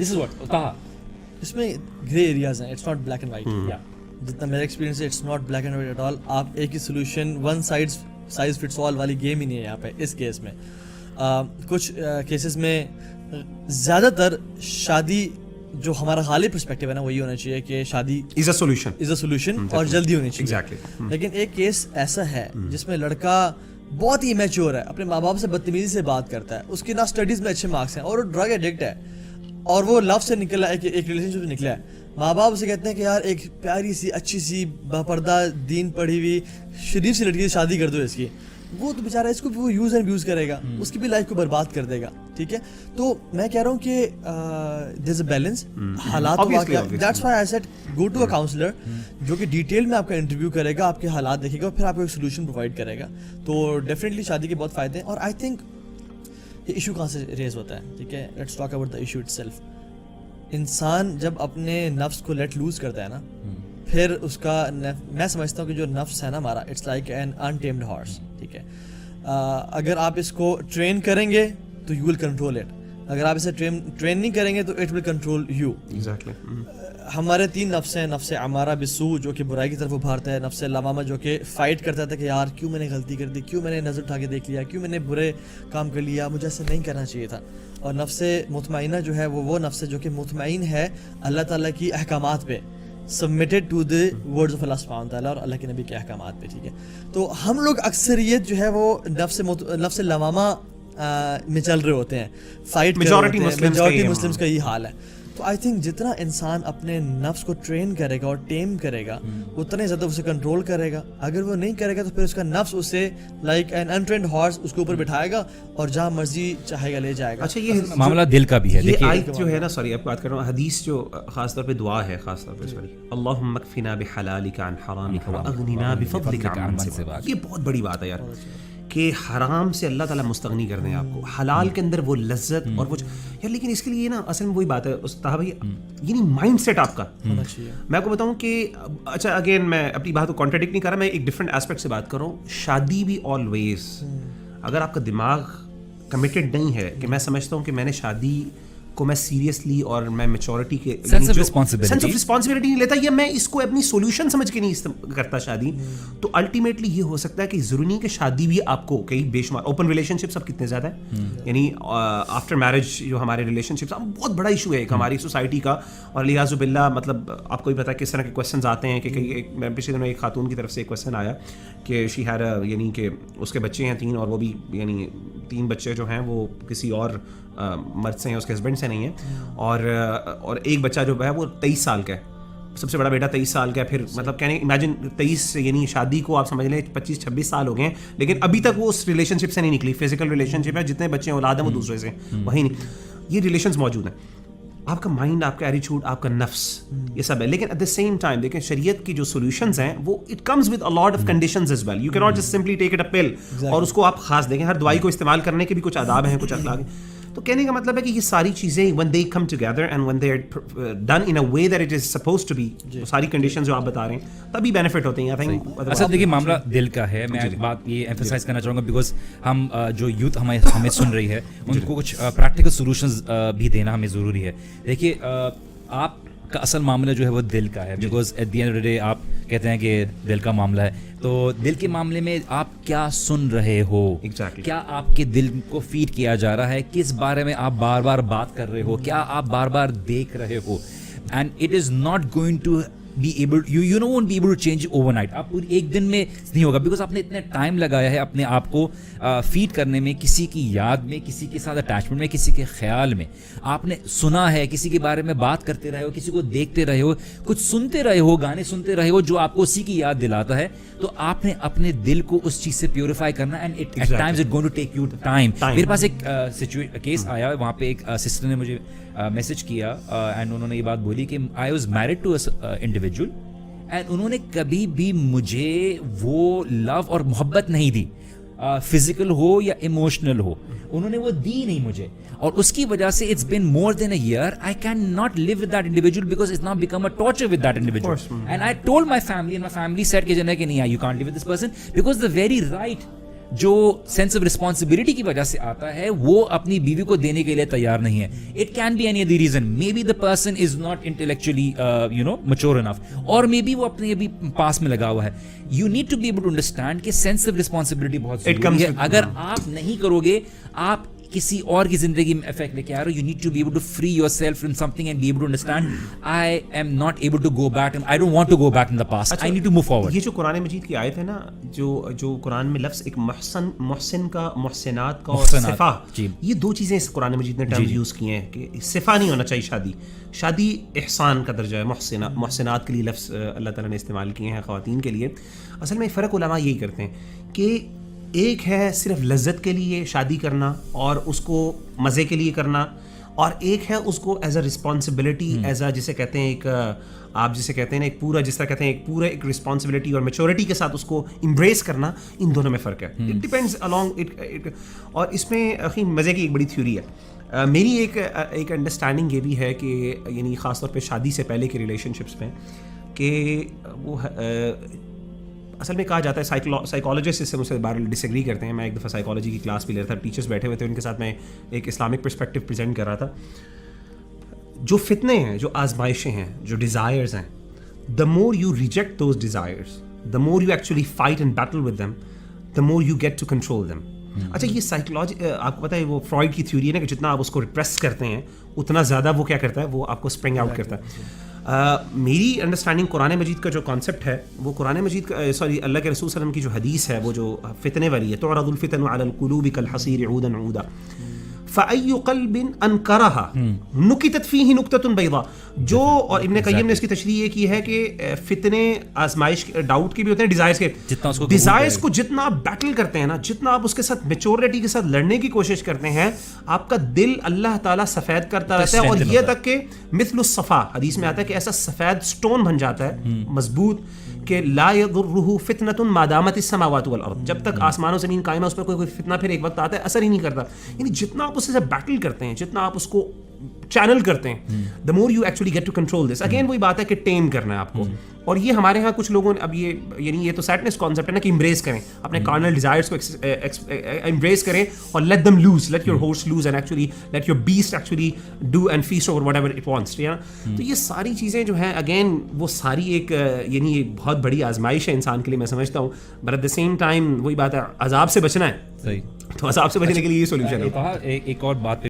This is what کہا اس میں گرے ایریاز ہیں, it's not black and white. جتنا میرا ایکسپیرینس ہے it's not black and white at all. آپ ایک ہی solution one size fits all والی گیم ہی نہیں ہے یہاں پہ اس کیس میں. کچھ کیسز میں زیادہ تر شادی جو ہمارا غالب پرسپیکٹیو ہے نا وہی ہونا چاہیے کہ شادی از اے سولوشن اور جلدی ہونی چاہیے. لیکن ایک کیس ایسا ہے جس میں لڑکا بہت ہی میچور ہے, اپنے ماں باپ سے بدتمیزی سے بات کرتا ہے, اس کی نہ اسٹڈیز میں اچھے مارکس ہیں اور وہ ڈرگ ایڈکٹ ہے, اور وہ لو سے نکلا ہے, ایک ریلیشن شپ سے نکلا ہے. ماں باپ اسے کہتے ہیں کہ یار ایک پیاری سی اچھی سی باپردہ دین پڑھی ہوئی شریف سی لڑکی سے شادی کر دو اس کی. وہ تو بیچارہ اس کو وہ یوز اینڈ ابیوز کرے گا, اس کی بھی لائف کو برباد کر دے گا. ٹھیک ہے, تو میں کہہ رہا ہوں کہ دیر از اے بیلنس. حالات that's why I said go to a counsellor جو کہ ڈیٹیل میں آپ کا انٹرویو کرے گا, آپ کے حالات دیکھے گا اور پھر آپ کو ایک سولوشن پرووائڈ کرے گا. تو ڈیفینیٹلی شادی کے بہت فائدے ہیں. اور آئی تھنک یہ ایشو کہاں سے ریز ہوتا ہے. ٹھیک ہے, let's talk about the issue it self. انسان جب اپنے نفس کو لیٹ لوز کرتا ہے نا, پھر اس کا میں سمجھتا ہوں کہ جو نفس ہے نا ہمارا, اٹس لائک این انٹیمڈ ہارس. ٹھیک ہے, اگر آپ اس کو ٹرین کریں گے تو یو ول کنٹرول اٹ, اگر آپ اسے ٹرین نہیں کریں گے تو اٹ ول کنٹرول یو. ہمارے 3 نفس ہیں. نفس امارہ بالسوء جو کہ برائی کی طرف ابھارتا ہے, نفس لوامہ جو کہ فائٹ کرتا تھا کہ یار کیوں میں نے غلطی کر دی, کیوں میں نے نظر اٹھا کے دیکھ لیا, کیوں میں نے برے کام کر لیا, مجھے ایسا نہیں کرنا چاہیے تھا. اور نفس مطمئنہ جو ہے وہ نفس ہے جو کہ مطمئن ہے اللہ تعالیٰ کی احکامات پہ, submitted to the words of اللہ سبحانہ تعالیٰ اور اللہ کے نبی کے احکامات پہ. ٹھیک ہے, تو ہم لوگ اکثریت جو ہے وہ نفس لوامہ میں چل رہے ہوتے ہیں, فائٹ میجورٹی مسلمس کا یہ حال ہے. تو آئی تھنک جتنا انسان اپنے نفس کو ٹرین کرے گا اور ٹیم کرے گا اتنا ہی زیادہ اسے کنٹرول کرے گا. اگر وہ نہیں کرے گا تو پھر اس کا نفس اسے لائک این انٹرینڈ ہارس اس کے اوپر بٹھائے گا اور جہاں مرضی چاہے گا لے جائے گا. اچھا, یہ معاملہ دل کا بھی ہے. یہ آیت جو ہے نا, سوری آپ بات کر رہا ہوں, حدیث جو خاص طور پہ دعا ہے, خاص طور پہ سوری اللہم اکفنا بحلالک عن حرامک واغننا بفضلک عمن سواک. یہ بہت بڑی بات ہے یار کہ حرام سے اللہ تعالیٰ مستغنی کر دیں آپ کو, حلال کے اندر وہ لذت اور وہ یار. لیکن اس کے لیے نا اصل میں وہی بات ہے استاد بھائی, یعنی مائنڈ سیٹ آپ کا ہونا چاہیے. میں آپ کو بتاؤں کہ اچھا اگین میں اپنی بات کو کانٹراڈکٹ نہیں کر رہا, میں ایک ڈفرینٹ ایسپیکٹ سے بات کر رہا ہوں. شادی بھی آلویز اگر آپ کا دماغ کمیٹڈ نہیں ہے کہ میں سمجھتا ہوں کہ میں نے شادی کو میں سیریسلی اور میں میچورٹی کے سینس آف رسپانسبلٹی نہیں لیتا, یا میں اس کو اپنی سولوشن سمجھ کے نہیں کرتا شادی, تو الٹیمیٹلی یہ ہو سکتا ہے کہ ضروری نہیں کہ شادی بھی آپ کو کئی بے شمار اوپن ریلیشن شپس اب کتنے زیادہ ہیں, یعنی آفٹر میرج جو ہمارے ریلیشن شپس بہت بڑا ایشو ہے ایک ہماری سوسائٹی کا. اور لحاظ باللہ مطلب آپ کو بھی پتا ہے کس طرح کے کویشچنز آتے ہیں کہ میں پچھلے دنوں ایک خاتون کی طرف سے ایک کویشچن آیا کہ شی ہیڈ یعنی کہ اس کے بچے ہیں 3 اور وہ بھی یعنی 3 بچے جو ہیں وہ کسی اور مرد سے ہیں, اس کے ہسبینڈ سے نہیں ہیں, اور ایک بچہ جو ہے وہ 23 سال کا ہے, سب سے بڑا بیٹا 23 سال کا ہے. پھر مطلب کہنے امیجن 23 یعنی شادی کو آپ سمجھ لیں 25-26 سال ہو گئے ہیں, لیکن ابھی تک وہ اس ریلیشن شپ سے نہیں نکلی. فزیکل ریلیشن شپ ہے, جتنے بچے اولاد ہیں وہ دوسرے سے, وہی نہیں, یہ ریلیشنز موجود ہیں. آپ کا مائنڈ, آپ کا ایٹیٹیوڈ, آپ کا نفس, یہ سب ہے. لیکن ایٹ دا سیم ٹائم دیکھیں شریعت کی جو سولوشنز ہیں وہ it comes with a lot of conditions as well. You can not just simply take it a pill اور اس کو آپ خاص دیکھیں. ہر دوائی کو استعمال کرنے کے بھی کچھ آداب ہیں, کچھ اخلاق ہیں. تو کہنے کا مطلب ہے کہ یہ ساری چیزیں when they come together and when they are done in a way that it is supposed to be, ساری کنڈیشنز جو آپ بتا رہے ہیں تبھی بینیفٹ ہوتے ہیں. اصل دیکھیے معاملہ دل کا ہے. میں بات یہ ایمفسائز کرنا چاہوں گا بیکاز ہم جو یوتھ ہمیں سن رہی ہے ان کو کچھ پریکٹیکل سولوشنز بھی دینا ہمیں ضروری ہے. دیکھیے آپ کا اصل معاملہ جو ہے وہ دل کا ہے, because at the end of the day آپ کہتے ہیں کہ دل کا معاملہ ہے. تو دل کے معاملے میں آپ کیا سن رہے ہو, کیا آپ کے دل کو فیڈ کیا جا رہا ہے, کس بارے میں آپ بار بار بات کر رہے ہو, کیا آپ بار بار دیکھ رہے ہو. And it is not going to be able you know won't be able to change overnight. آپ پوری ایک دن میں نہیں ہوگا, بیکاز آپ نے اتنے ٹائم لگایا ہے اپنے آپ کو فیڈ کرنے میں, کسی کی یاد میں, کسی کے ساتھ اٹیچمنٹ میں, کسی کے خیال میں. آپ نے سنا ہے, کسی کے بارے میں بات کرتے رہے ہو, کسی کو دیکھتے رہے ہو, کچھ سنتے رہے ہو, گانے سنتے رہے ہو جو آپ کو اسی کی یاد دلاتا ہے. تو آپ نے اپنے دل کو اس چیز سے پیوریفائی کرنا, and at times it going to take you time. میرے پاس ایک کیس آیا, وہاں پہ ایک سسٹر نے مجھے میسج کیا اینڈ انہوں نے یہ بات بولی کہ I was married to individual and انہوں نے کبھی بھی مجھے وہ لو اور محبت نہیں دی, فزیکل ہو یا ایموشنل ہو, انہوں نے وہ دی نہیں مجھے. اور اس کی وجہ سے it's been more than a year I can not live with that individual because it's now become a torture with that individual. And I told my family and my family said کہ you can't live with this person because the very right جو sense of responsibility کی وجہ سے آتا ہے وہ اپنی بیوی کو دینے کے لیے تیار نہیں ہے. It can be any other reason, maybe the person is not intellectually mature enough, اور مے بی وہ اپنے ابھی پاس میں لگا ہوا ہے. You need to be able to understand کہ سینس آف رسپانسبلٹی بہت ضروری ہے. اگر آپ نہیں کرو گے, آپ کسی اور کی زندگی میں افیکٹ لے کے آ رہے ہو. You need to be able to free yourself from something and be able to understand I am not able to go back, I don't want to go back in the past, I need to move forward. یہ جو قرآن مجید کی آیت ہے نا, جو قرآن میں لفظ ایک محسن کا, محسنات کا اور صفا, یہ دو چیزیں اس قرآن مجید نے ٹرم یوز کیے ہیں کہ صفا نہیں ہونا چاہیے. شادی احسان کا درجہ ہے, محسنات کے لیے لفظ اللہ تعالیٰ نے استعمال کیے ہیں خواتین کے لیے. اصل میں فرق علماء یہی کرتے ہیں کہ ایک ہے صرف لذت کے لیے شادی کرنا اور اس کو مزے کے لیے کرنا, اور ایک ہے اس کو as a responsibility, as a جسے کہتے ہیں ایک, آپ جسے کہتے ہیں نا ایک پورا, جس طرح کہتے ہیں ایک پورا ایک رسپانسبلٹی اور میچورٹی کے ساتھ اس کو امبریس کرنا. ان دونوں میں فرق ہے. It depends along it. اور اس میں مزے کی ایک بڑی تھیوری ہے. میری ایک انڈرسٹینڈنگ یہ بھی ہے کہ یعنی خاص طور پہ شادی سے پہلے کے ریلیشن شپس میں کہ وہ اصل میں کہا جاتا ہے, سائیکالوجسٹ اس سے مجھ سے بار ڈس ایگری کرتے ہیں. میں ایک دفعہ سائیکالوجی کی کلاس بھی لے رہا تھا, ٹیچرس بیٹھے ہوئے تھے, ان کے ساتھ میں ایک اسلامک پرسپیکٹو پریزنٹ کر رہا تھا. جو فتنے ہیں, جو آزمائشیں ہیں, جو ڈیزائرز ہیں, the more you reject those desires, the more you actually fight and battle with them, the more you get to control them. اچھا, یہ سائیکالوجی آپ کو پتہ ہے وہ فرائڈ کی تھیوری ہے نا کہ جتنا آپ اس کو ریپریس کرتے ہیں اتنا زیادہ وہ کیا کرتا ہے, وہ آپ کو اسپرنگ آؤٹ کرتا ہے. میری انڈرسٹینڈنگ قرآن مجید کا جو کانسیپٹ ہے وہ قرآن مجید کا, اللہ کے رسول صلی اللہ علیہ وسلم کی جو حدیث ہے وہ جو فتنے والی ہے, تعرض الفتن علی القلوب کالحصیر عودا عودا فأي قلب انکرها نکتت فیہ نکتۃ بیضاء. جو, اور ابن قیم نے اس کی تشریح یہ کی ہے کہ فتنے, آزمائش, ڈاؤٹ کے بھی ہوتے ہیں, ڈیزائرز کے. ڈیزائرز کو جتنا آپ بیٹل کرتے ہیں نا, جتنا آپ اس کے ساتھ میچورٹی کے ساتھ لڑنے کی کوشش کرتے ہیں, آپ کا دل اللہ تعالیٰ سفید کرتا رہتا ہے. اور یہ تک کہ مثل الصفا, حدیث میں آتا ہے کہ ایسا سفید سٹون بن جاتا ہے مضبوط کہ لا یضرہ فتنۃ ما دامت السماوات والارض, جب تک آسمان و زمین قائم ہے اس پر کوئی فتنہ پھر ایک وقت آتا ہے اثر ہی نہیں کرتا. یعنی جتنا آپ اس سے بیٹل کرتے ہیں, جتنا آپ اس کو چینل کرتے ہیں, the more you actually get to control this. Again وہی بات ہے کہ ٹیم کرنا ہے آپ کو. اور یہ ہمارے ہاں کچھ لوگوں نے اب یہ, یعنی یہ تو سیٹنس کانسیپٹ ہے نا کہ امبریس کریں اپنے کارنل ڈیزائرز کو, امبریس کریں اور let them loose, let your horse loose and actually let your best actually do and feast over whatever it wants. تو یہ ساری چیزیں جو ہیں اگین وہ ساری ایک یعنی ایک بہت بڑی آزمائش ہے انسان کے لیے, میں سمجھتا ہوں. But at the same time وہی بات ہے, عذاب سے بچنا ہے, تو عذاب سے بچنے کے لیے یہ سولوشن ہے. ایک اور بات